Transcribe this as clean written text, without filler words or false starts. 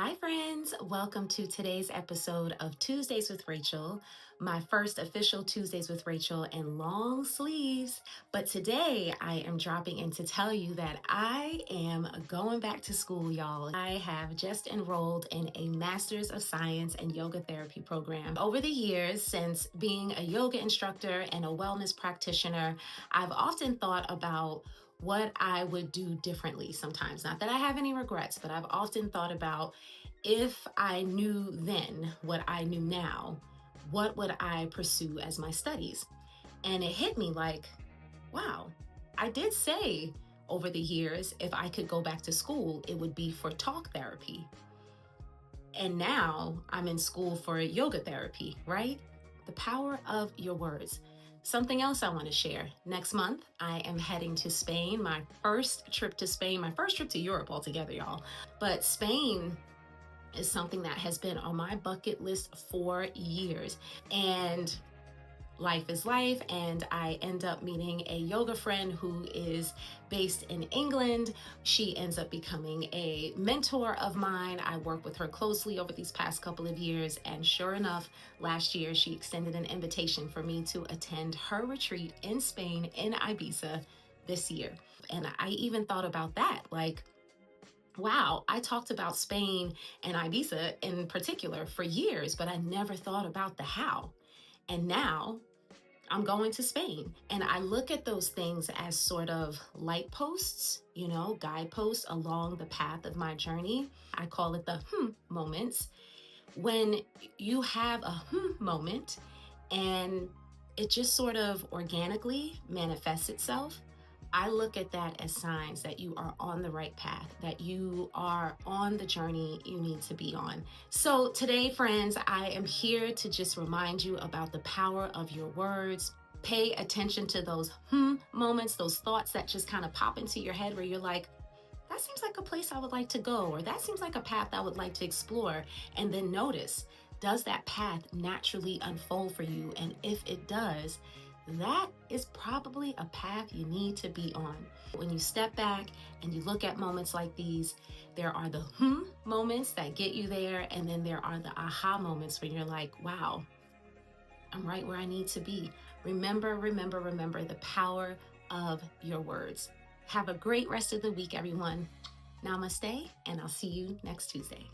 Hi, friends. Welcome to today's episode of Tuesdays with Rachel, my first official Tuesdays with Rachel in long sleeves. But today I am dropping in to tell you that I am going back to school, y'all. I have just enrolled in a Master's of Science and Yoga Therapy program. Over the years, since being a yoga instructor and a wellness practitioner, I've often thought about what I would do differently sometimes. Not that I have any regrets, but I've often thought about if I knew then what I knew now, what would I pursue as my studies? And it hit me like, wow, I did say over the years, if I could go back to school, it would be for talk therapy. And now I'm in school for yoga therapy, right? The power of your words. Something else I want to share. Next month, I am heading to Spain, my first trip to Spain, my first trip to Europe altogether, y'all. But Spain is something that has been on my bucket list for years. And life is life, and I end up meeting a yoga friend who is based in England. She ends up becoming a mentor of mine. I work with her closely over these past couple of years, and sure enough, last year she extended an invitation for me to attend her retreat in Spain, in Ibiza, this year. And I even thought about that, like, wow, I talked about Spain and Ibiza in particular for years, but I never thought about the how. And now I'm going to Spain. And I look at those things as sort of light posts, guideposts along the path of my journey. I call it the moments. When you have a moment and it just sort of organically manifests itself, I look at that as signs that you are on the right path, that you are on the journey you need to be on. So today, friends, I am here to just remind you about the power of your words. Pay attention to those moments, those thoughts that just kind of pop into your head where you're like, that seems like a place I would like to go, or that seems like a path I would like to explore. And then notice, does that path naturally unfold for you? And if it does, that is probably a path you need to be on. When you step back and you look at moments like these, there are the moments that get you there, and then there are the aha moments where you're like, wow, I'm right where I need to be. Remember the power of your words. Have a great rest of the week, everyone. Namaste, and I'll see you next Tuesday.